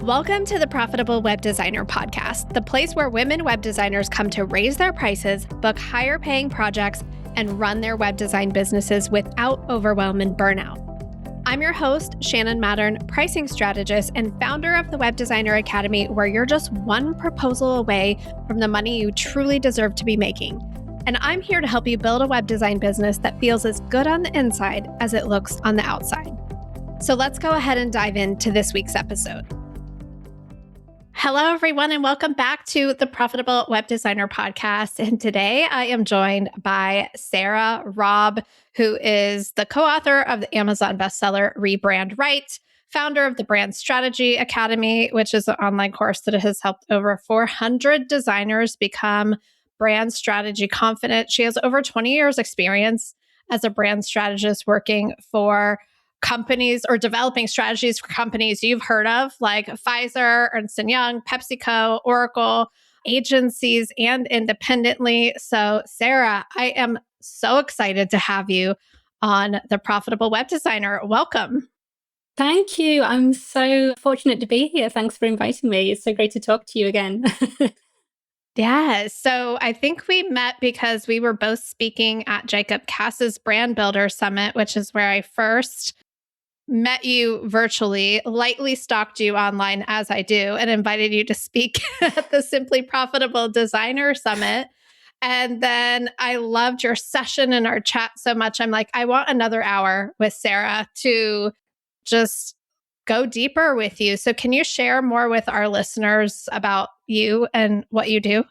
Welcome to the Profitable Web Designer Podcast, the place where women web designers come to raise their prices, book higher paying projects, and run their web design businesses without overwhelm and burnout. I'm your host, Shannon Mattern, pricing strategist and founder of the Web Designer Academy, where you're just one proposal away from the money you truly deserve to be making. And I'm here to help you build a web design business that feels as good on the inside as it looks on the outside. So let's go ahead and dive into this week's episode. Hello, everyone, and welcome back to the Profitable Web Designer Podcast. And today I am joined by Sarah Robb, who is the co-author of the Amazon bestseller Rebrand Right, founder of the Brand Strategy Academy, which is an online course that has helped over 400 designers become brand strategy confident. She has over 20 years experience as a brand strategist working for companies or developing strategies for companies you've heard of, like Pfizer, Ernst & Young, PepsiCo, Oracle, agencies, and independently. So, Sarah, I am so excited to have you on the Profitable Web Designer. Welcome. Thank you. I'm so fortunate to be here. Thanks for inviting me. It's so great to talk to you again. Yeah. So I think we met because we were both speaking at Jacob Cass's Brand Builder Summit, which is where I first met you virtually, lightly stalked you online as I do, and invited you to speak at the Simply Profitable Designer Summit. And then I loved your session and our chat so much. I'm like, I want another hour with Sarah to just go deeper with you. So can you share more with our listeners about you and what you do?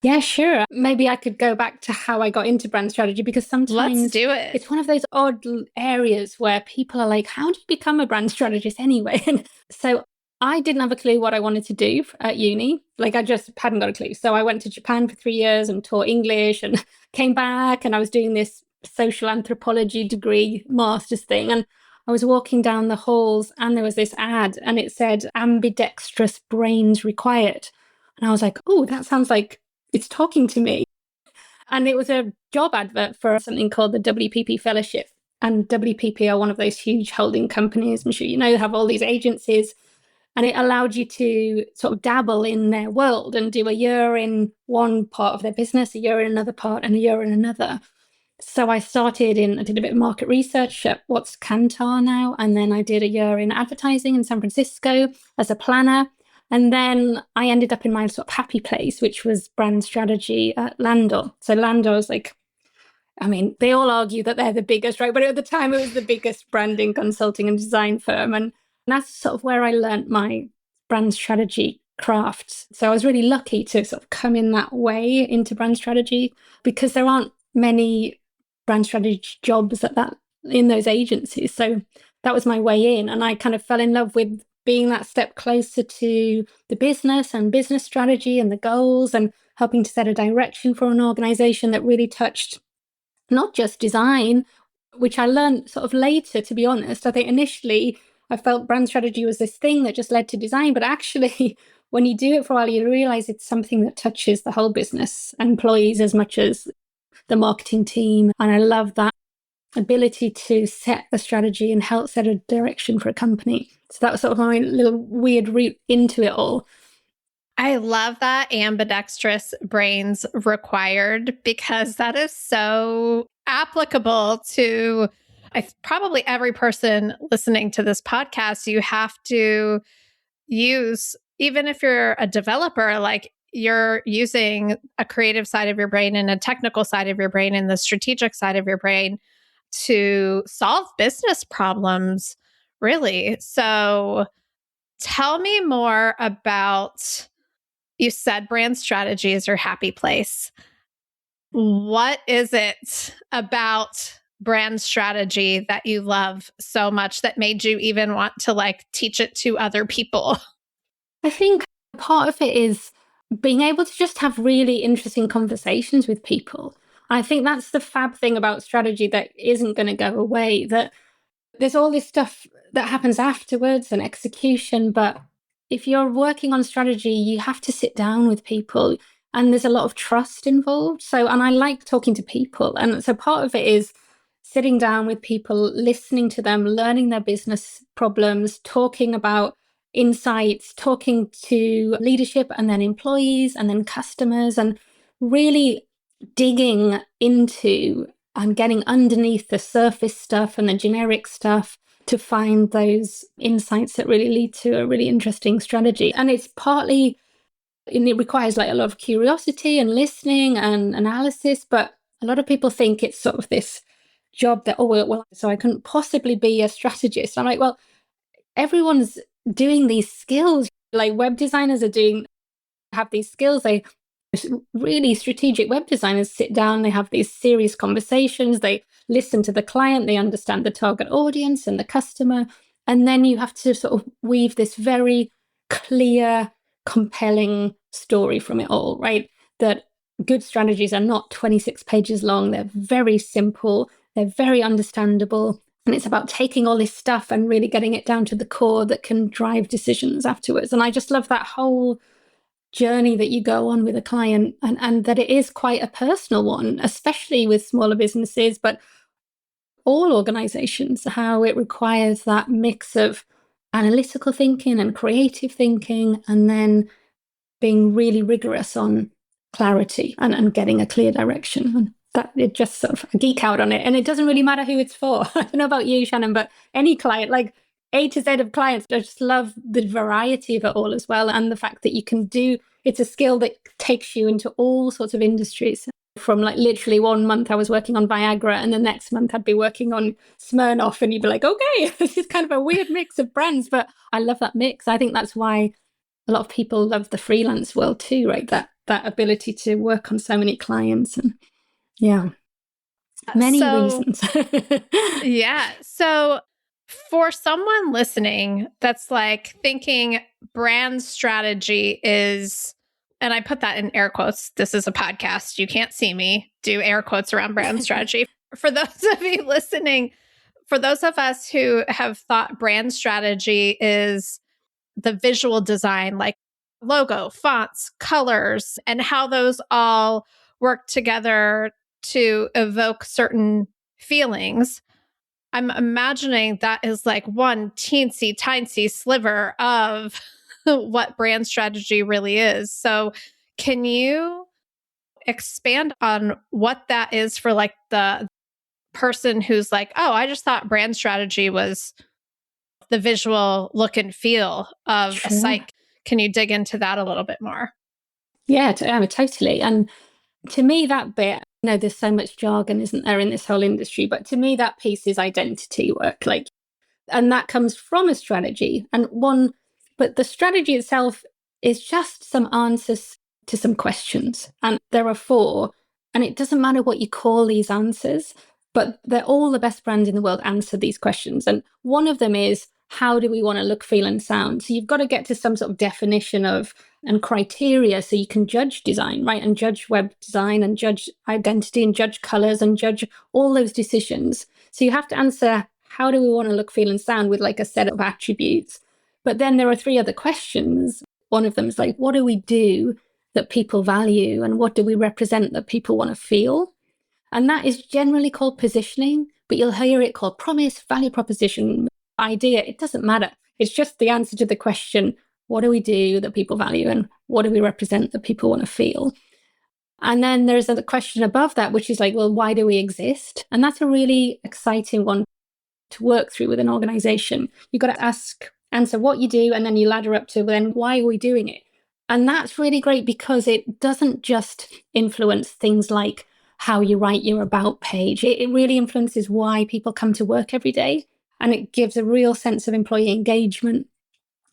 Yeah, sure. Maybe I could go back to how I got into brand strategy, because sometimes Let's do it. It's one of those odd areas where people are like, how do you become a brand strategist anyway? And so I didn't have a clue what I wanted to do at uni. Like, I just hadn't got a clue. So I went to Japan for 3 years and taught English and came back, and I was doing this social anthropology degree master's thing. And I was walking down the halls and there was this ad and it said ambidextrous brains required. And I was like, oh, that sounds like it's talking to me. And it was a job advert for something called the WPP Fellowship. And WPP are one of those huge holding companies. I'm sure you know, they have all these agencies. And it allowed you to sort of dabble in their world and do a year in one part of their business, a year in another part, and a year in another. So I did a bit of market research at what's Kantar now. And then I did a year in advertising in San Francisco as a planner. And then I ended up in my sort of happy place, which was brand strategy at Landor. So Landor is like, I mean, they all argue that they're the biggest, right? But at the time, it was the biggest branding, consulting and design firm. And that's sort of where I learned my brand strategy craft. So I was really lucky to sort of come in that way into brand strategy, because there aren't many brand strategy jobs in those agencies. So that was my way in. And I kind of fell in love with being that step closer to the business and business strategy and the goals, and helping to set a direction for an organization that really touched not just design, which I learned sort of later, to be honest. I think initially I felt brand strategy was this thing that just led to design, but actually when you do it for a while, you realize it's something that touches the whole business, employees as much as the marketing team. And I love that ability to set the strategy and help set a direction for a company. So that was sort of my little weird route into it all. I love that ambidextrous brains required, because that is so applicable to probably every person listening to this podcast. You have to use, even if you're a developer, like you're using a creative side of your brain and a technical side of your brain and the strategic side of your brain to solve business problems, really. So tell me more about, you said brand strategy is your happy place. What is it about brand strategy that you love so much that made you even want to teach it to other people? I think part of it is being able to just have really interesting conversations with people. I think that's the fab thing about strategy that isn't going to go away, that there's all this stuff that happens afterwards and execution. But if you're working on strategy, you have to sit down with people, and there's a lot of trust involved. And I like talking to people. And so part of it is sitting down with people, listening to them, learning their business problems, talking about insights, talking to leadership and then employees and then customers, and really digging into and getting underneath the surface stuff and the generic stuff to find those insights that really lead to a really interesting strategy. And it's partly, and it requires like a lot of curiosity and listening and analysis, but a lot of people think it's sort of this job that, oh, well, so I couldn't possibly be a strategist. I'm like, well, everyone's doing these skills. Like web designers have these skills. They really strategic web designers sit down, they have these serious conversations, they listen to the client, they understand the target audience and the customer. And then you have to sort of weave this very clear, compelling story from it all, right? That good strategies are not 26 pages long. They're very simple. They're very understandable. And it's about taking all this stuff and really getting it down to the core that can drive decisions afterwards. And I just love that whole journey that you go on with a client, and that it is quite a personal one, especially with smaller businesses, but all organizations, how it requires that mix of analytical thinking and creative thinking, and then being really rigorous on clarity and getting a clear direction. And that it just sort of geek out on it. And it doesn't really matter who it's for. I don't know about you, Shannon, but any client, like A to Z of clients, I just love the variety of it all as well. And the fact that you can it's a skill that takes you into all sorts of industries. From like literally 1 month I was working on Viagra, and the next month I'd be working on Smirnoff, and you'd be like, okay, this is kind of a weird mix of brands, but I love that mix. I think that's why a lot of people love the freelance world too, right? That ability to work on so many clients, and many reasons. Yeah. So for someone listening that's like thinking brand strategy is, and I put that in air quotes, this is a podcast, you can't see me do air quotes around brand strategy. For those of you listening, for those of us who have thought brand strategy is the visual design, like logo, fonts, colors, and how those all work together to evoke certain feelings, I'm imagining that is like one teensy tiny sliver of what brand strategy really is. So can you expand on what that is for like the person who's like, oh, I just thought brand strategy was the visual look and feel of a site. Can you dig into that a little bit more? Yeah, totally. And to me, that bit, there's so much jargon, isn't there, in this whole industry? But to me, that piece is identity work. And that comes from a strategy. But the strategy itself is just some answers to some questions. And there are 4. And it doesn't matter what you call these answers, but they're all the best brands in the world answer these questions. And one of them is, how do we want to look, feel, and sound? So you've got to get to some sort of definition of and criteria so you can judge design, right? And judge web design and judge identity and judge colors and judge all those decisions. So you have to answer, how do we want to look, feel, and sound, with like a set of attributes. But then there are 3 other questions. One of them is like, what do we do that people value? And what do we represent that people want to feel? And that is generally called positioning, but you'll hear it called promise, value proposition, idea. It doesn't matter. It's just the answer to the question, what do we do that people value? And what do we represent that people want to feel? And then there's a question above that, which is like, well, why do we exist? And that's a really exciting one to work through with an organization. You've got to answer what you do, and then you ladder up to, well, then why are we doing it? And that's really great because it doesn't just influence things like how you write your about page. It really influences why people come to work every day. And it gives a real sense of employee engagement.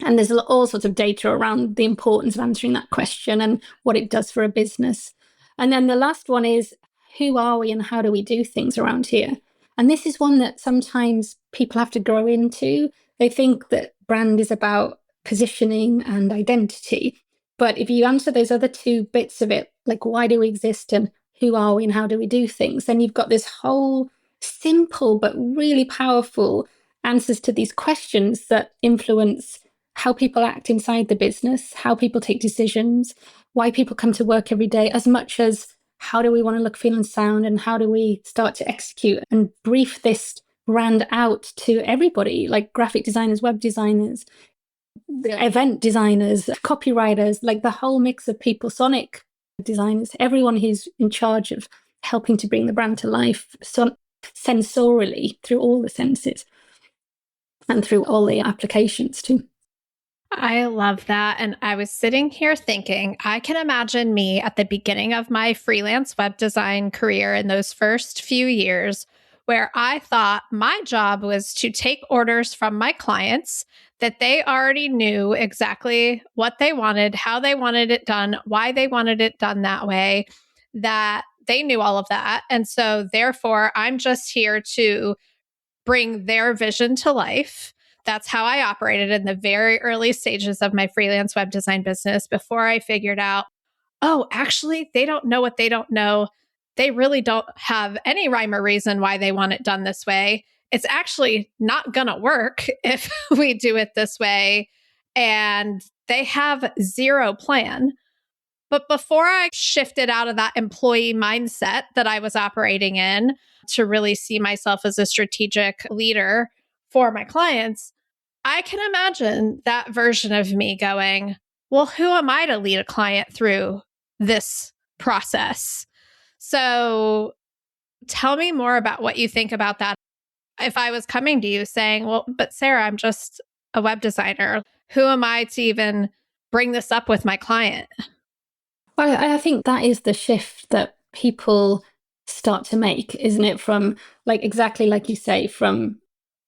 And there's all sorts of data around the importance of answering that question and what it does for a business. And then the last one is, who are we and how do we do things around here? And this is one that sometimes people have to grow into. They think that brand is about positioning and identity. But if you answer those other 2 bits of it, like why do we exist and who are we and how do we do things, then you've got this whole simple but really powerful answers to these questions that influence how people act inside the business, how people take decisions, why people come to work every day, as much as how do we want to look, feel, and sound, and how do we start to execute and brief this brand out to everybody, like graphic designers, web designers. the event designers, copywriters, like the whole mix of people, sonic designers, everyone who's in charge of helping to bring the brand to life sensorially through all the senses and through all the applications too. I love that. And I was sitting here thinking, I can imagine me at the beginning of my freelance web design career in those first few years, where I thought my job was to take orders from my clients that they already knew exactly what they wanted, how they wanted it done, why they wanted it done that way, that they knew all of that. And so, therefore, I'm just here to bring their vision to life. That's how I operated in the very early stages of my freelance web design business before I figured out, oh, actually, they don't know what they don't know. They really don't have any rhyme or reason why they want it done this way. It's actually not going to work if we do it this way. And they have zero plan. But before I shifted out of that employee mindset that I was operating in to really see myself as a strategic leader for my clients, I can imagine that version of me going, well, who am I to lead a client through this process? So tell me more about what you think about that. If I was coming to you saying, well, but Sarah, I'm just a web designer, who am I to even bring this up with my client? Well, I think that is the shift that people start to make, isn't it? From, like, exactly like you say, from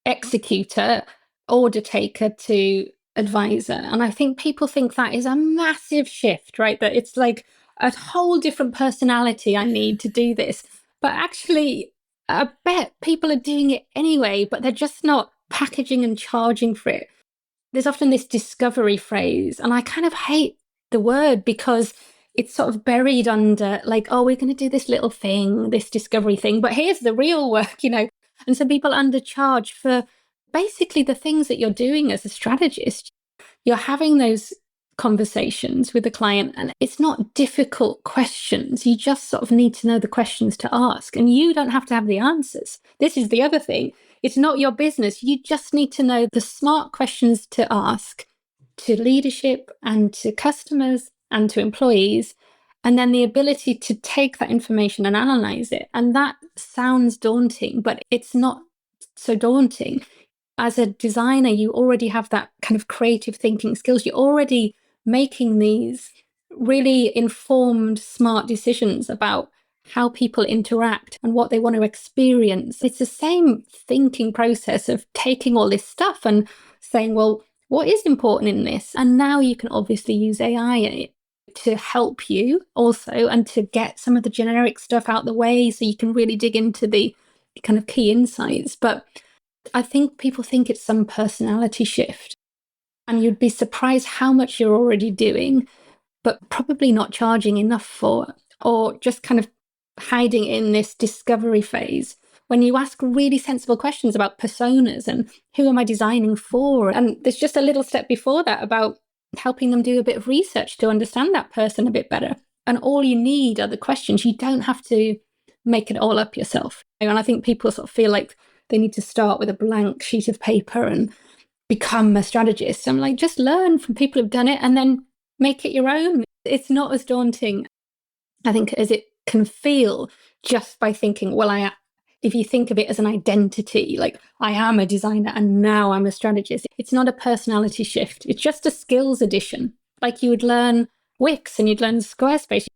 executor, order taker to advisor. And I think people think that is a massive shift, right? That it's like a whole different personality I need to do this. But actually, I bet people are doing it anyway, but they're just not packaging and charging for it. There's often this discovery phrase, and I kind of hate the word because it's sort of buried under, like, oh, we're going to do this little thing, this discovery thing, but here's the real work, you know. And so people undercharge for basically the things that you're doing as a strategist. You're having those conversations with the client, and it's not difficult questions. You just sort of need to know the questions to ask, and you don't have to have the answers. This is the other thing. It's not your business. You just need to know the smart questions to ask to leadership and to customers and to employees, and then the ability to take that information and analyze it. And that sounds daunting, but it's not so daunting. As a designer, you already have that kind of creative thinking skills. You're already making these really informed, smart decisions about how people interact and what they want to experience. It's the same thinking process of taking all this stuff and saying, well, what is important in this? And now you can obviously use AI in it to help you also, and to get some of the generic stuff out the way so you can really dig into the kind of key insights. But I think people think it's some personality shift, and you'd be surprised how much you're already doing, but probably not charging enough for, or just kind of hiding in this discovery phase. When you ask really sensible questions about personas and who am I designing for? And there's just a little step before that about helping them do a bit of research to understand that person a bit better. And all you need are the questions. You don't have to make it all up yourself. And I think people sort of feel like they need to start with a blank sheet of paper and become a strategist. I'm like, just learn from people who've done it and then make it your own. It's not as daunting, I think, as it can feel just by thinking, well, if you think of it as an identity, like I am a designer and now I'm a strategist, it's not a personality shift. It's just a skills addition. Like you would learn Wix and you'd learn Squarespace.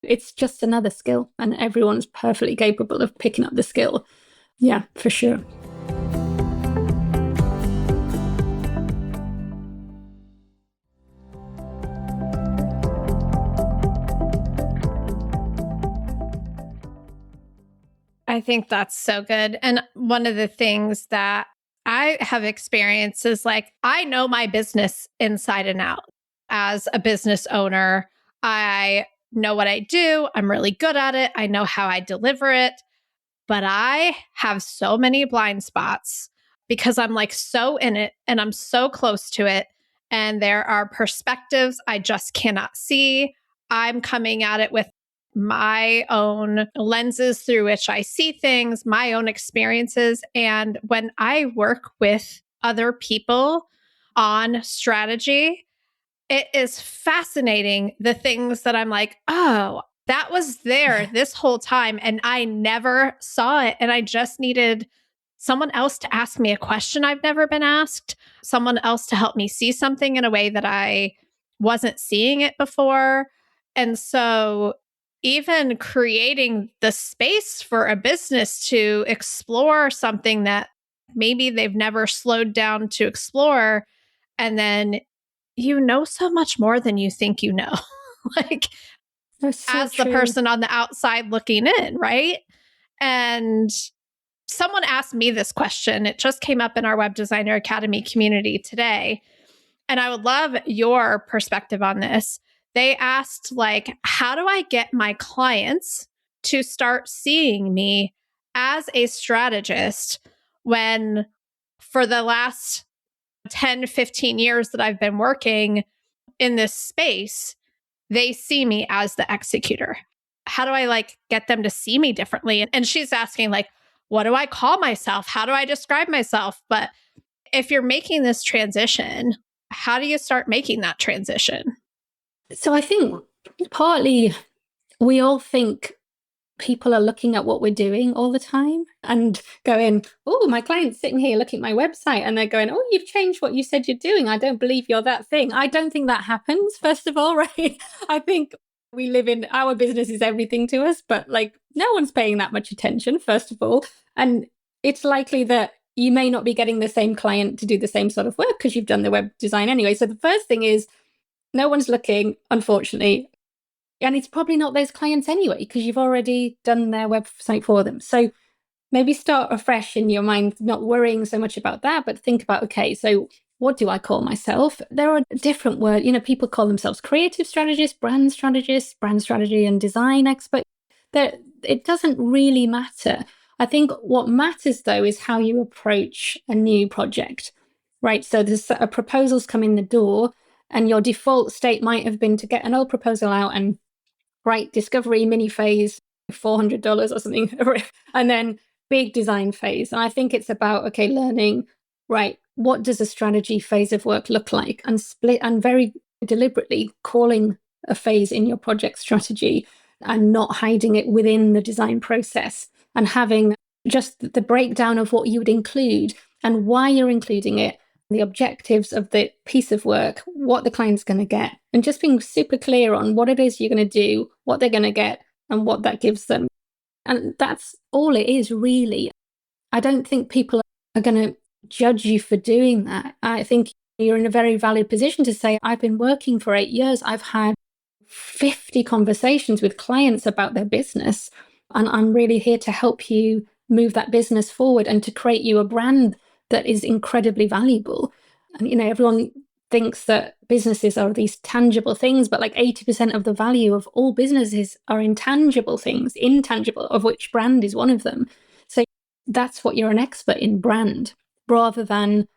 It's just another skill, and everyone's perfectly capable of picking up the skill. Yeah, for sure. I think that's so good. And one of the things that I have experienced is like, I know my business inside and out. As a business owner, I know what I do. I'm really good at it. I know how I deliver it. But I have so many blind spots because I'm like so in it and I'm so close to it. And there are perspectives I just cannot see. I'm coming at it with my own lenses through which I see things, my own experiences. And when I work with other people on strategy, it is fascinating the things that I'm like, oh, that was there this whole time and I never saw it. And I just needed someone else to ask me a question I've never been asked, someone else to help me see something in a way that I wasn't seeing it before. And so even creating the space for a business to explore something that maybe they've never slowed down to explore, and then you know so much more than you think you know. Like, That's so as the true. person on the outside looking in, right? And someone asked me this question. It just came up in our Web Designer Academy community today. And I would love your perspective on this. They asked, like, how do I get my clients to start seeing me as a strategist when for the last 10, 15 years that I've been working in this space, they see me as the executor? How do I like get them to see me differently? And she's asking, like, what do I call myself? How do I describe myself? But if you're making this transition, how do you start making that transition? So I think partly we all think people are looking at what we're doing all the time and going, oh, my client's sitting here looking at my website and they're going, oh, you've changed what you said you're doing. I don't believe you're that thing. I don't think that happens, first of all, right? I think we live in our business is everything to us, but like no one's paying that much attention, first of all. And it's likely that you may not be getting the same client to do the same sort of work because you've done the web design anyway. So the first thing is no one's looking, unfortunately. And it's probably not those clients anyway, because you've already done their website for them. So maybe start afresh in your mind, not worrying so much about that, but think about, okay, so what do I call myself? There are different words, people call themselves creative strategists, brand strategy and design expert. It doesn't really matter. I think what matters though is how you approach a new project, right? So there's a proposals come in the door and your default state might have been to get an old proposal out and write discovery mini phase, $400 or something, and then big design phase. And I think it's about, okay, learning, right, what does a strategy phase of work look like? And split and very deliberately calling a phase in your project strategy and not hiding it within the design process and having just the breakdown of what you would include and why you're including it, the objectives of the piece of work, what the client's going to get, and just being super clear on what it is you're going to do, what they're going to get, and what that gives them. And that's all it is, really. I don't think people are going to judge you for doing that. I think you're in a very valid position to say, I've been working for 8 years. I've had 50 conversations with clients about their business, and I'm really here to help you move that business forward and to create you a brand that is incredibly valuable. And, everyone thinks that businesses are these tangible things, but like 80% of the value of all businesses are intangible things, of which brand is one of them. So that's what you're an expert in, brand, rather than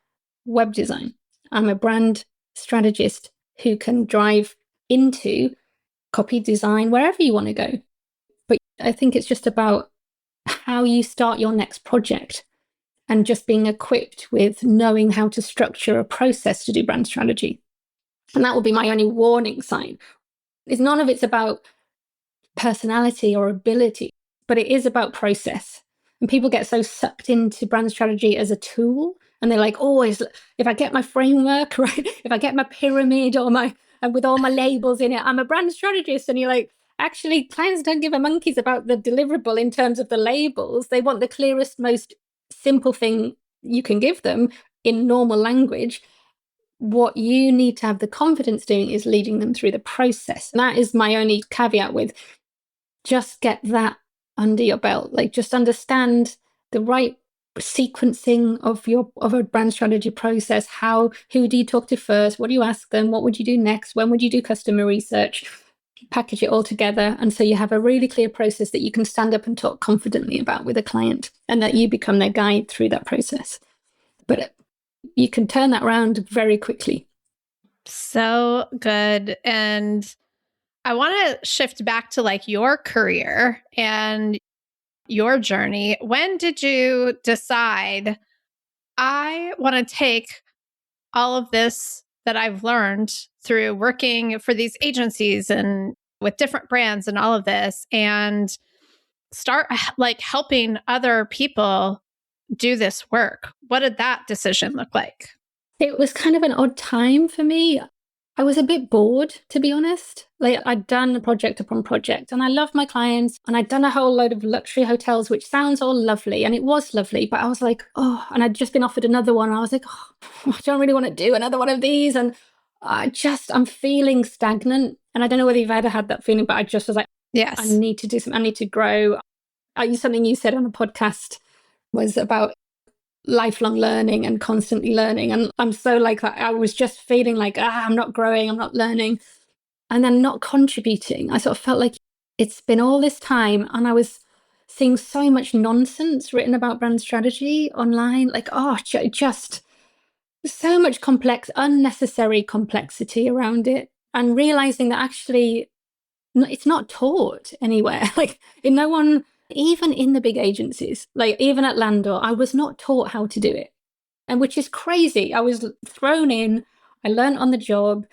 web design. I'm a brand strategist who can drive into copy design, wherever you want to go. But I think it's just about how you start your next project and just being equipped with knowing how to structure a process to do brand strategy. And that will be my only warning sign. None of it's about personality or ability, but it is about process. And people get so sucked into brand strategy as a tool, and they're like, always, if I get my framework right, if I get my pyramid and with all my labels in it, I'm a brand strategist. And you're like, actually, clients don't give a monkeys about the deliverable in terms of the labels. They want the clearest, most simple thing you can give them in normal language. What you need to have the confidence doing is leading them through the process. And that is my only caveat with just get that under your belt. Like, just understand the right sequencing of a brand strategy process. Who do you talk to first? What do you ask them? What would you do next? When would you do customer research? Package it all together. And so you have a really clear process that you can stand up and talk confidently about with a client, and that you become their guide through that process. But you can turn that around very quickly. So good. And I want to shift back to like your career and your journey. When did you decide I want to take all of this that I've learned through working for these agencies and with different brands and all of this, and start like helping other people do this work? What did that decision look like? It was kind of an odd time for me. I was a bit bored, to be honest. Like, I'd done project upon project and I loved my clients, and I'd done a whole load of luxury hotels, which sounds all lovely. And it was lovely, but I was like, oh, and I'd just been offered another one. I was like, oh, I don't really want to do another one of these. And I'm feeling stagnant. And I don't know whether you've ever had that feeling, but I just was like, yes, I need to do something. I need to grow. Something you said on a podcast was about lifelong learning and constantly learning. And I'm so like that. I was just feeling like, I'm not growing, I'm not learning, and then not contributing. I sort of felt like it's been all this time and I was seeing so much nonsense written about brand strategy online. Like, just so much unnecessary complexity around it. And realizing that actually it's not taught anywhere. Like, no one, even in the big agencies, like even at Landor, I was not taught how to do it. And which is crazy. I was thrown in, I learned on the job,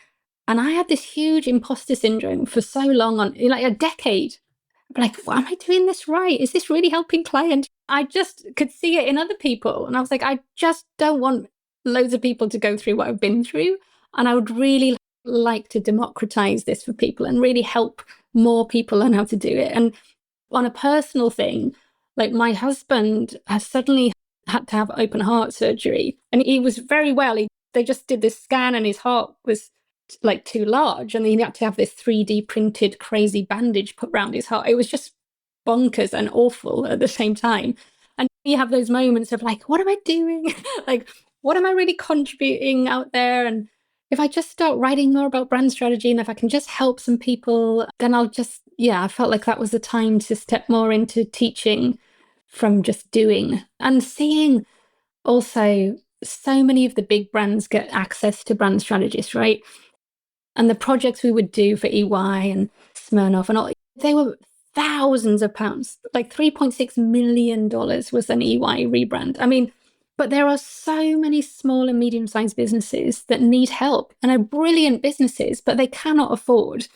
and I had this huge imposter syndrome for so long, on like a decade. I'm like, well, am I doing this right? Is this really helping clients? I just could see it in other people. And I was like, I just don't want loads of people to go through what I've been through. And I would really like to democratize this for people and really help more people learn how to do it. And on a personal thing, like my husband has suddenly had to have open heart surgery, and he was very well. They just did this scan and his heart was like too large, and he had to have this 3D printed crazy bandage put around his heart. It was just bonkers and awful at the same time. And you have those moments of like, what am I doing? Like, what am I really contributing out there? And if I just start writing more about brand strategy, and if I can just help some people, then I felt like that was the time to step more into teaching from just doing, and seeing also so many of the big brands get access to brand strategists, right? And the projects we would do for EY and Smirnoff and all, they were thousands of pounds. Like $3.6 million was an EY rebrand. I mean, but there are so many small and medium-sized businesses that need help and are brilliant businesses, but they cannot afford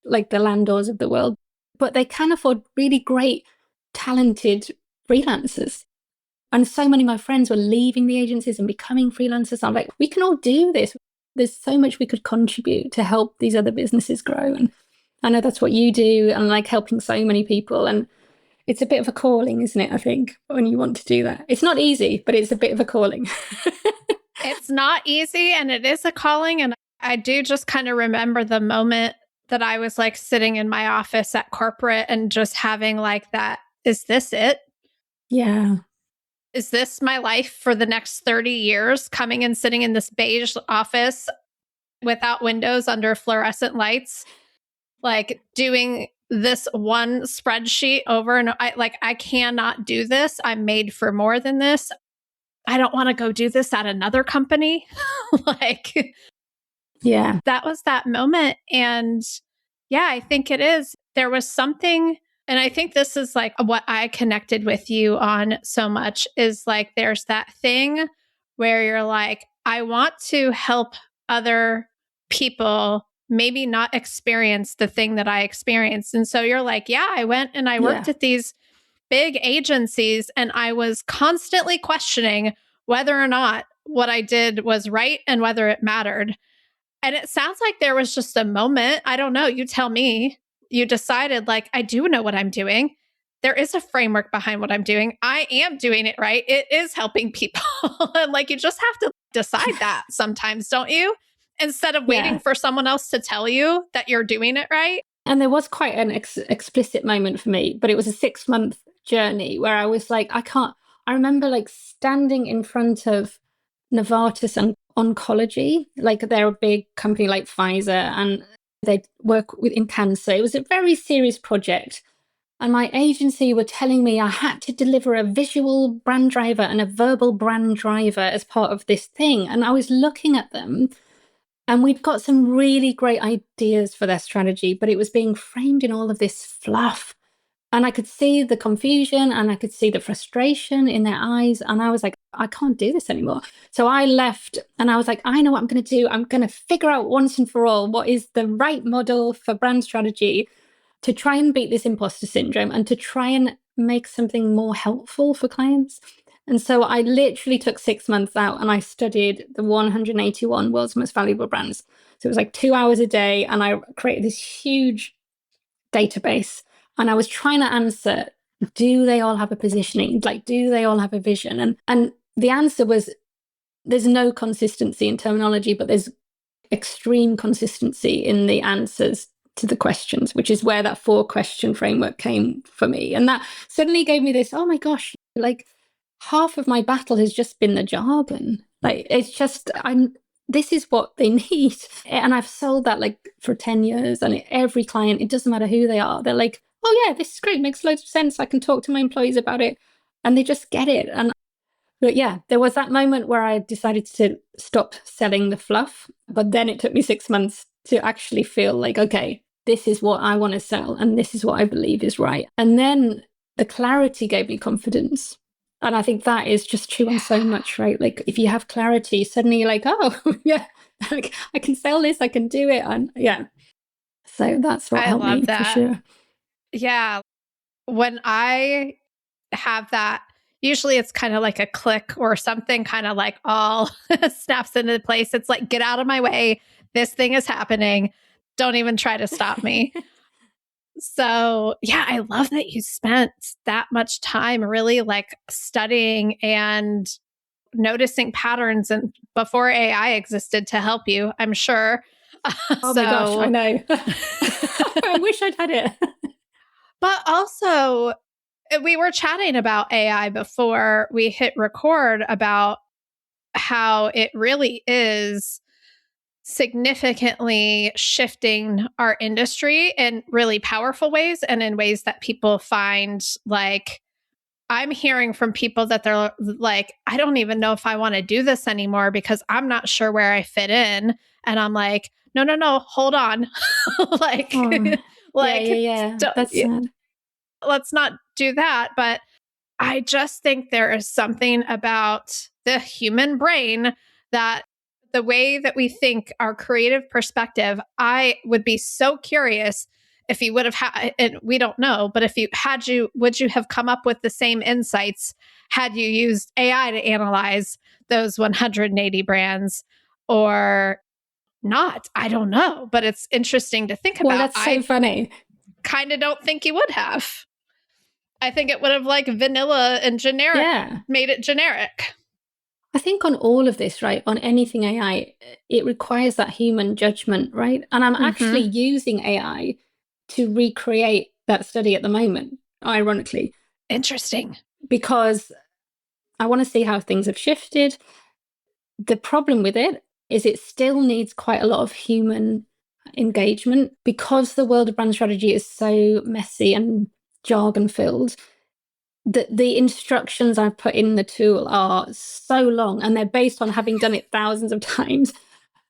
like the Landors of the world. But they can afford really great, talented freelancers. And so many of my friends were leaving the agencies and becoming freelancers. I'm like, we can all do this. There's so much we could contribute to help these other businesses grow. And I know that's what you do, and like helping so many people. And it's a bit of a calling, isn't it? I think when you want to do that, it's not easy, but it's a bit of a calling. It's not easy, and it is a calling. And I do just kind of remember the moment that I was like sitting in my office at corporate and just having like that, is this it? Yeah. Is this my life for the next 30 years, coming and sitting in this beige office without windows under fluorescent lights, like doing this one spreadsheet over and I cannot do this. I'm made for more than this. I don't want to go do this at another company. Like, yeah, that was that moment. And yeah, I think it is. There was something, and I think this is like what I connected with you on so much, is like there's that thing where you're like, I want to help other people maybe not experience the thing that I experienced. And so you're like, yeah, I went and I worked at these big agencies, and I was constantly questioning whether or not what I did was right and whether it mattered. And it sounds like there was just a moment, I don't know, you tell me, you decided like, I do know what I'm doing. There is a framework behind what I'm doing. I am doing it right. It is helping people. And like, you just have to decide that sometimes, don't you? Instead of waiting for someone else to tell you that you're doing it right. And there was quite an explicit moment for me, but it was a 6-month journey where I was like, I remember like standing in front of Novartis and oncology, like they're a big company like Pfizer, and they work in cancer. It was a very serious project. And my agency were telling me I had to deliver a visual brand driver and a verbal brand driver as part of this thing. And I was looking at them, and we'd got some really great ideas for their strategy, but it was being framed in all of this fluff. And I could see the confusion and I could see the frustration in their eyes. And I was like, I can't do this anymore. So I left and I was like, I know what I'm going to do. I'm going to figure out once and for all what is the right model for brand strategy to try and beat this imposter syndrome and to try and make something more helpful for clients. And so I literally took 6 months out and I studied the 181 world's most valuable brands. So it was like 2 hours a day. And I created this huge database. And I was trying to answer, do they all have a positioning? Like, do they all have a vision? And the answer was, there's no consistency in terminology, but there's extreme consistency in the answers to the questions, which is where that 4-question framework came for me. And that suddenly gave me this, oh my gosh, like half of my battle has just been the jargon. Like, it's just, this is what they need. And I've sold that like for 10 years. And every client, it doesn't matter who they are, they're like, oh yeah, this is great, makes loads of sense. I can talk to my employees about it. And they just get it. But yeah, there was that moment where I decided to stop selling the fluff. But then it took me 6 months to actually feel like, okay, this is what I want to sell. And this is what I believe is right. And then the clarity gave me confidence. And I think that is just true on so much, right? Like if you have clarity, suddenly you're like, oh, yeah, like, I can sell this, I can do it. And yeah. So that's what helped me for sure. Yeah. When I have that, usually it's kind of like a click or something kind of like all snaps into place. It's like, get out of my way. This thing is happening. Don't even try to stop me. So yeah, I love that you spent that much time really like studying and noticing patterns and before AI existed to help you, I'm sure. Oh my gosh, I know. I wish I'd had it. But also, we were chatting about AI before we hit record about how it really is significantly shifting our industry in really powerful ways and in ways that people find like, I'm hearing from people that they're like, I don't even know if I want to do this anymore because I'm not sure where I fit in. And I'm like, no, hold on. like, yeah. That's sad. Let's not do that. But I just think there is something about the human brain that the way that we think, our creative perspective, I would be so curious if you would have had, and we don't know, but if you had would you have come up with the same insights had you used AI to analyze those 180 brands or not? I don't know, but it's interesting to think about. Well, that's so funny. Kind of don't think you would have. I think it would have like vanilla and generic, made it generic. I think on all of this, right, on anything AI, it requires that human judgment, right? And I'm actually using AI to recreate that study at the moment, ironically. Interesting. Because I want to see how things have shifted. The problem with it is it still needs quite a lot of human engagement because the world of brand strategy is so messy and jargon filled. The instructions I've put in the tool are so long and they're based on having done it thousands of times.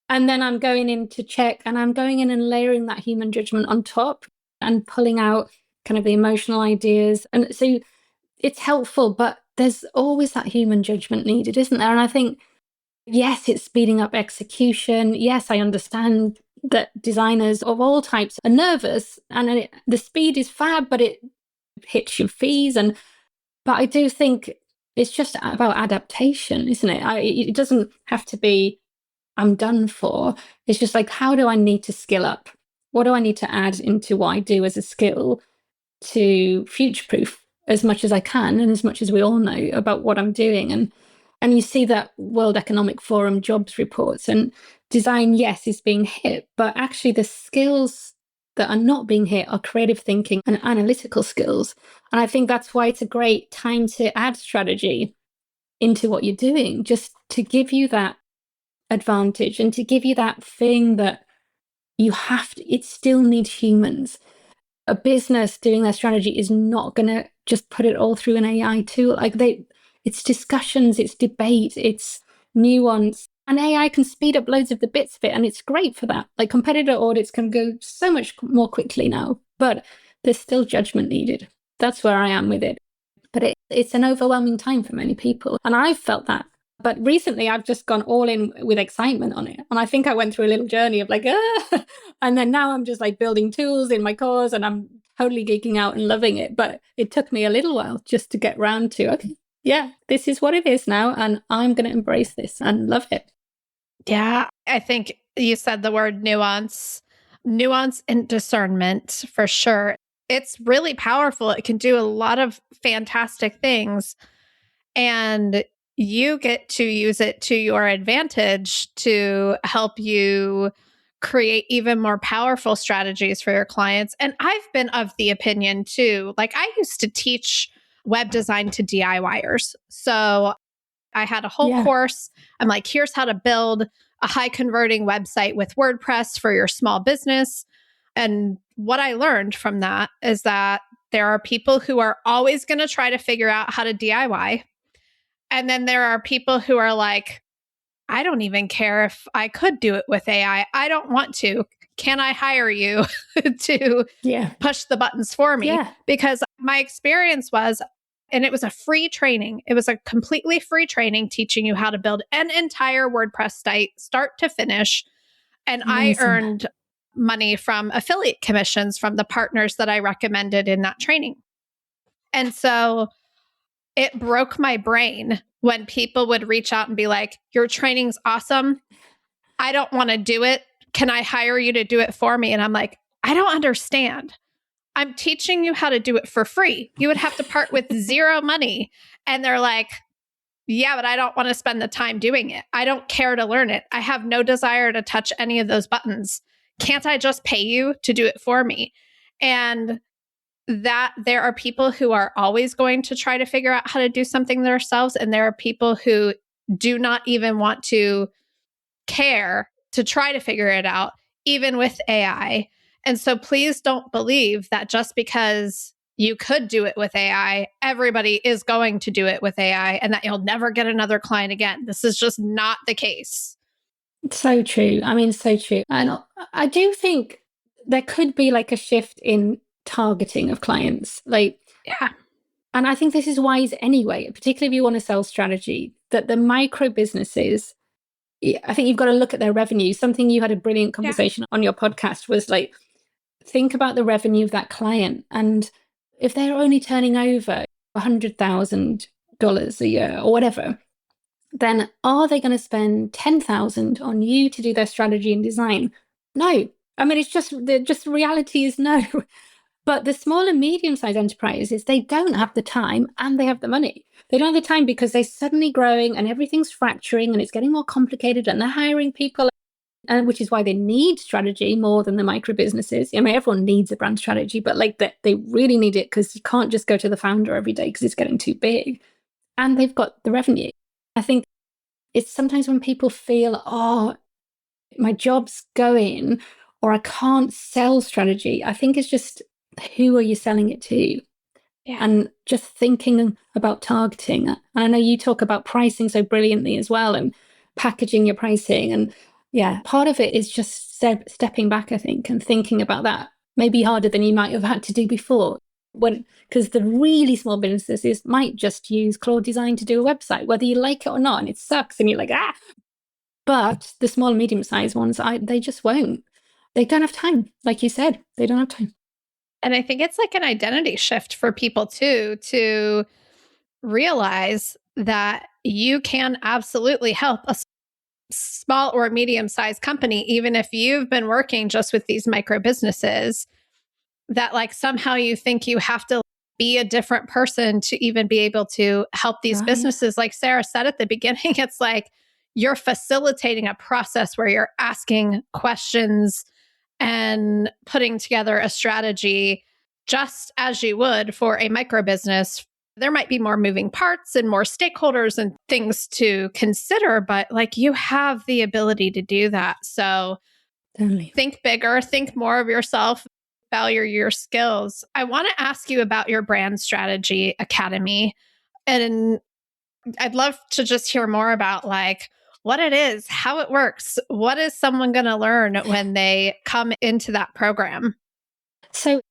And then I'm going in to check and I'm going in and layering that human judgment on top and pulling out kind of the emotional ideas. And so it's helpful, but there's always that human judgment needed, isn't there? And I think, yes, it's speeding up execution. Yes, I understand that designers of all types are nervous and the speed is fab, but it hits your fees. But I do think it's just about adaptation, isn't it? It doesn't have to be, I'm done for. It's just like, how do I need to skill up? What do I need to add into what I do as a skill to future-proof as much as I can and as much as we all know about what I'm doing? And you see that World Economic Forum jobs reports and design, yes, is being hit, but actually the skills that are not being hit are creative thinking and analytical skills. And I think that's why it's a great time to add strategy into what you're doing, just to give you that advantage and to give you that thing that you have to, it still needs humans. A business doing their strategy is not going to just put it all through an AI tool. It's discussions, it's debate, it's nuance. And AI can speed up loads of the bits of it, and it's great for that. Like competitor audits can go so much more quickly now, but there's still judgment needed. That's where I am with it. But it's an overwhelming time for many people. And I've felt that. But recently, I've just gone all in with excitement on it. And I think I went through a little journey of like, ah! And then now I'm just like building tools in my cause and I'm totally geeking out and loving it. But it took me a little while just to get round to, okay, yeah, this is what it is now. And I'm going to embrace this and love it. Yeah, I think you said the word nuance and discernment for sure. It's really powerful. It can do a lot of fantastic things. And you get to use it to your advantage to help you create even more powerful strategies for your clients. And I've been of the opinion too, like I used to teach web design to DIYers. So I had a whole course. I'm like, here's how to build a high converting website with WordPress for your small business. And what I learned from that is that there are people who are always going to try to figure out how to DIY. And then there are people who are like, I don't even care if I could do it with AI. I don't want to. Can I hire you to push the buttons for me? Yeah. Because my experience was, and it was a free training. It was a completely free training teaching you how to build an entire WordPress site, start to finish. And Amazing. I earned money from affiliate commissions from the partners that I recommended in that training. And so it broke my brain when people would reach out and be like, your training's awesome. I don't want to do it. Can I hire you to do it for me? And I'm like, I don't understand. I'm teaching you how to do it for free. You would have to part with zero money. And they're like, yeah, but I don't want to spend the time doing it. I don't care to learn it. I have no desire to touch any of those buttons. Can't I just pay you to do it for me? And that there are people who are always going to try to figure out how to do something themselves. And there are people who do not even want to care to try to figure it out, even with AI. And so please don't believe that just because you could do it with AI, everybody is going to do it with AI and that you'll never get another client again. This is just not the case. So true. I mean, so true. And I do think there could be like a shift in targeting of clients. Like, yeah. And I think this is wise anyway, particularly if you want to sell strategy, that the micro businesses, I think you've got to look at their revenue. Something you had a brilliant conversation on your podcast was like, think about the revenue of that client. And if they're only turning over $100,000 a year or whatever, then are they going to spend $10,000 on you to do their strategy and design? No. I mean, it's just the reality is no. But the small and medium-sized enterprises, they don't have the time and they have the money. They don't have the time because they're suddenly growing and everything's fracturing and it's getting more complicated and they're hiring people, and which is why they need strategy more than the micro businesses. I mean, everyone needs a brand strategy, but like they really need it because you can't just go to the founder every day because it's getting too big. And they've got the revenue. I think it's sometimes when people feel, oh, my job's going or I can't sell strategy. I think it's just, who are you selling it to? Yeah. And just thinking about targeting. And I know you talk about pricing so brilliantly as well and packaging your pricing. And yeah, part of it is just stepping back, I think, and thinking about that. Maybe harder than you might have had to do before. Because the really small businesses might just use Claude Design to do a website, whether you like it or not, and it sucks and you're like, ah. But the small and medium-sized ones, they just won't. They don't have time. Like you said, they don't have time. And I think it's like an identity shift for people too, to realize that you can absolutely help a small or medium-sized company, even if you've been working just with these micro businesses, that like somehow you think you have to be a different person to even be able to help these businesses. Like Sarah said at the beginning, it's like you're facilitating a process where you're asking questions and putting together a strategy just as you would for a micro business. There might be more moving parts and more stakeholders and things to consider, but like you have the ability to do that. So think bigger, think more of yourself, value your skills. I want to ask you about your Brand Strategy Academy. And I'd love to just hear more about like what it is, how it works. What is someone going to learn when they come into that program? So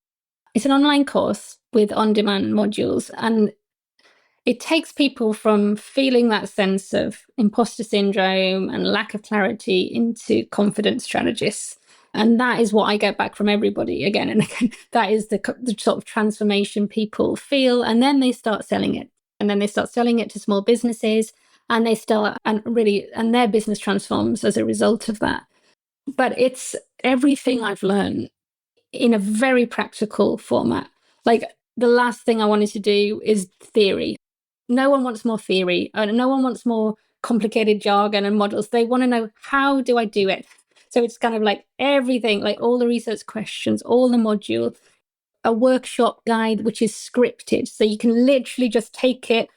it's an online course with on-demand modules. And it takes people from feeling that sense of imposter syndrome and lack of clarity into confident strategists. And that is what I get back from everybody again and again. That is the sort of transformation people feel. And then they start selling it. And then they start selling it to small businesses, and they start and their business transforms as a result of that. But it's everything I've learned in a very practical format. Like, the last thing I wanted to do is theory. No one wants more theory. No one wants more complicated jargon and models. They want to know, how do I do it? So it's kind of like everything, like all the research questions, all the module, a workshop guide, which is scripted. So you can literally just take it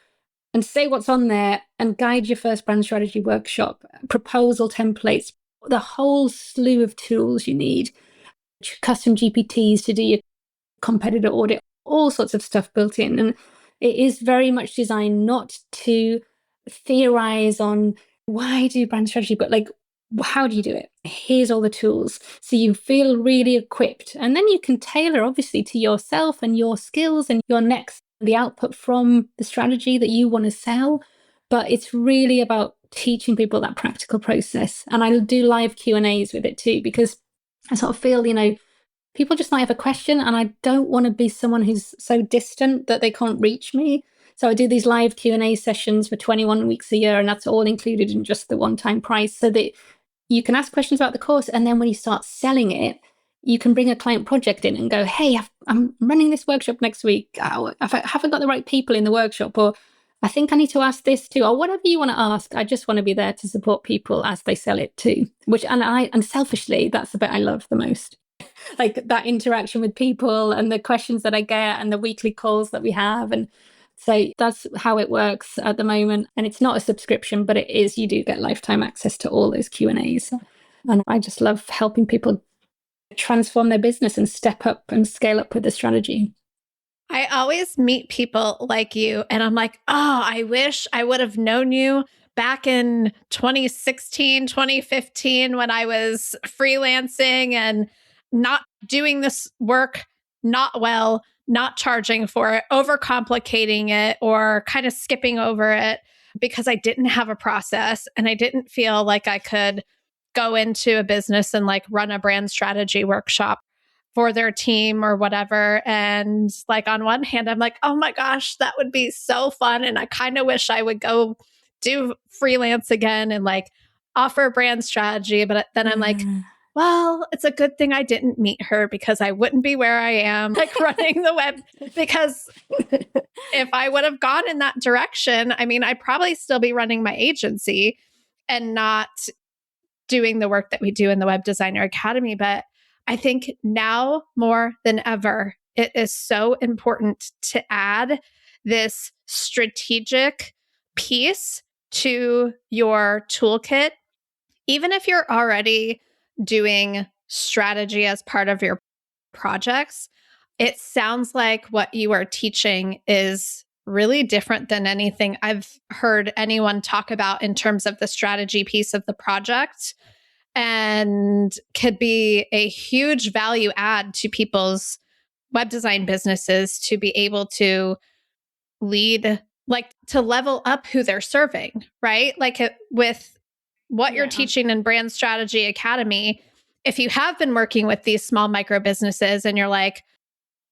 and say what's on there and guide your first brand strategy workshop, proposal templates, the whole slew of tools you need, custom GPTs to do your competitor audit, all sorts of stuff built in. And it is very much designed not to theorize on why do brand strategy, but like, how do you do it? Here's all the tools. So you feel really equipped. And then you can tailor, obviously, to yourself and your skills and the output from the strategy that you want to sell. But it's really about teaching people that practical process. And I do live Q&As with it too, because I sort of feel, people just might have a question, and I don't want to be someone who's so distant that they can't reach me. So I do these live Q&A sessions for 21 weeks a year, and that's all included in just the one-time price, so that you can ask questions about the course. And then when you start selling it, you can bring a client project in and go, hey, I'm running this workshop next week. I haven't got the right people in the workshop, or I think I need to ask this too, or whatever you want to ask. I just want to be there to support people as they sell it too, and selfishly, that's the bit I love the most. Like that interaction with people and the questions that I get and the weekly calls that we have. And so that's how it works at the moment. And it's not a subscription, but you do get lifetime access to all those Q&As. And I just love helping people transform their business and step up and scale up with the strategy. I always meet people like you, and I'm like, oh, I wish I would have known you back in 2016, 2015, when I was freelancing and not doing this work not well, not charging for it, overcomplicating it, or kind of skipping over it because I didn't have a process and I didn't feel like I could go into a business and like run a brand strategy workshop for their team or whatever. And like, on one hand, I'm like, oh my gosh, that would be so fun. And I kind of wish I would go do freelance again and like offer brand strategy. But then I'm like, well, it's a good thing I didn't meet her, because I wouldn't be where I am, like running the web. Because if I would have gone in that direction, I mean, I'd probably still be running my agency and not doing the work that we do in the Web Designer Academy. But I think now more than ever, it is so important to add this strategic piece to your toolkit. Even if you're already doing strategy as part of your projects, it sounds like what you are teaching is really different than anything I've heard anyone talk about in terms of the strategy piece of the project, and could be a huge value add to people's web design businesses to be able to lead, like to level up who they're serving, right? Like with what you're teaching in Brand Strategy Academy, if you have been working with these small micro businesses and you're like,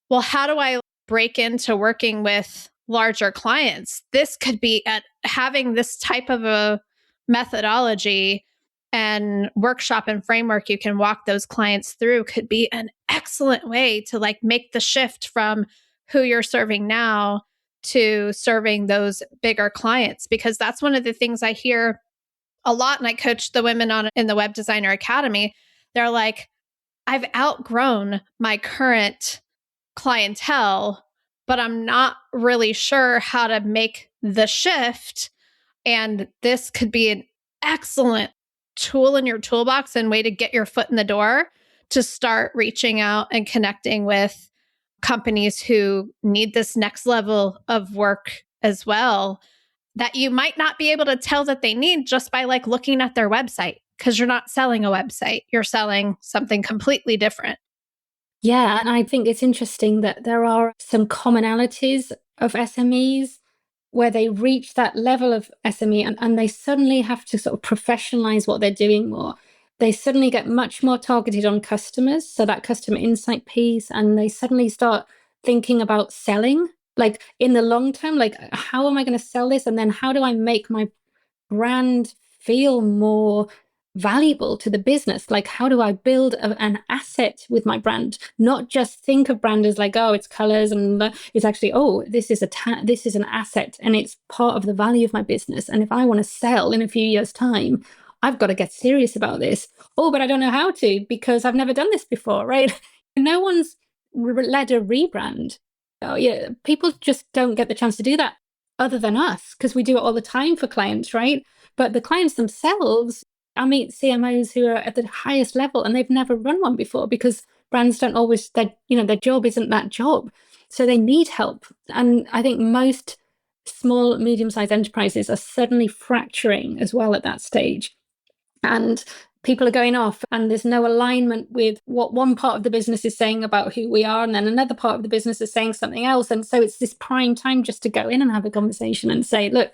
well, how do I break into working with larger clients? This could be at having this type of a methodology and workshop and framework you can walk those clients through could be an excellent way to like make the shift from who you're serving now to serving those bigger clients. Because that's one of the things I hear a lot, and I coach the women on in the Web Designer Academy. They're like, I've outgrown my current clientele, but I'm not really sure how to make the shift. And this could be an excellent tool in your toolbox and way to get your foot in the door to start reaching out and connecting with companies who need this next level of work as well, that you might not be able to tell that they need just by like looking at their website, because you're not selling a website, you're selling something completely different. Yeah, and I think it's interesting that there are some commonalities of SMEs where they reach that level of SME and they suddenly have to sort of professionalize what they're doing more. They suddenly get much more targeted on customers, so that customer insight piece, and they suddenly start thinking about selling, like in the long term, like how am I going to sell this? And then how do I make my brand feel more valuable to the business? Like, how do I build an asset with my brand? Not just think of brand as like, oh, it's colors, and it's actually, oh, this is an asset, and it's part of the value of my business. And if I want to sell in a few years' time, I've got to get serious about this. Oh, but I don't know how to because I've never done this before, right? No one's led a rebrand. Oh, yeah, people just don't get the chance to do that other than us, because we do it all the time for clients, right? But the clients themselves, I meet CMOs who are at the highest level and they've never run one before because brands don't always, their job isn't that job. So they need help. And I think most small, medium-sized enterprises are suddenly fracturing as well at that stage. And people are going off and there's no alignment with what one part of the business is saying about who we are, and then another part of the business is saying something else. And so it's this prime time just to go in and have a conversation and say, look,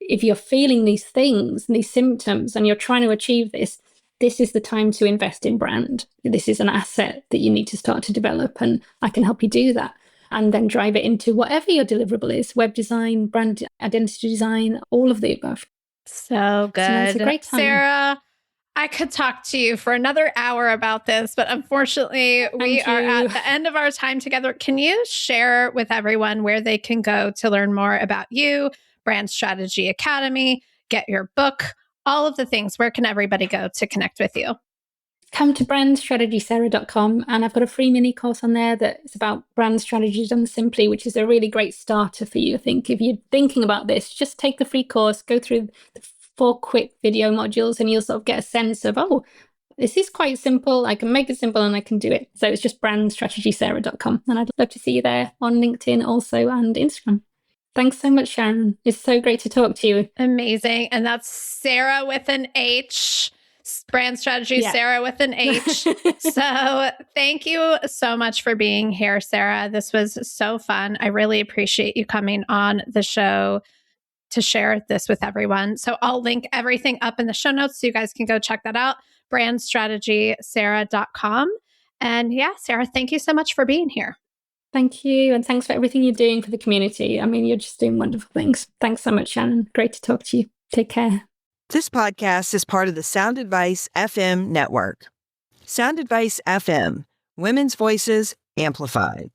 if you're feeling these things, these symptoms, and you're trying to achieve this, this is the time to invest in brand. This is an asset that you need to start to develop, and I can help you do that. And then drive it into whatever your deliverable is, web design, brand identity design, all of the above. So good. So it's a great time. Sarah, I could talk to you for another hour about this, but unfortunately, we are at the end of our time together. Can you share with everyone where they can go to learn more about you, Brand Strategy Academy, get your book, all of the things? Where can everybody go to connect with you? Come to brandstrategysarah.com, and I've got a free mini course on there that's about brand strategy done simply, which is a really great starter for you. I think if you're thinking about this, just take the free course, go through the 4 quick video modules, and you'll sort of get a sense of, oh, this is quite simple. I can make it simple and I can do it. So it's just brandstrategysarah.com. And I'd love to see you there on LinkedIn also and Instagram. Thanks so much, Sharon. It's so great to talk to you. Amazing. And that's Sarah with an H. Brand Strategy, yeah. Sarah with an H. So thank you so much for being here, Sarah. This was so fun. I really appreciate you coming on the show to share this with everyone. So I'll link everything up in the show notes so you guys can go check that out, brandstrategysarah.com. And yeah, Sarah, thank you so much for being here. Thank you. And thanks for everything you're doing for the community. I mean, you're just doing wonderful things. Thanks so much, Shannon. Great to talk to you. Take care. This podcast is part of the Sound Advice FM network. Sound Advice FM, women's voices amplified.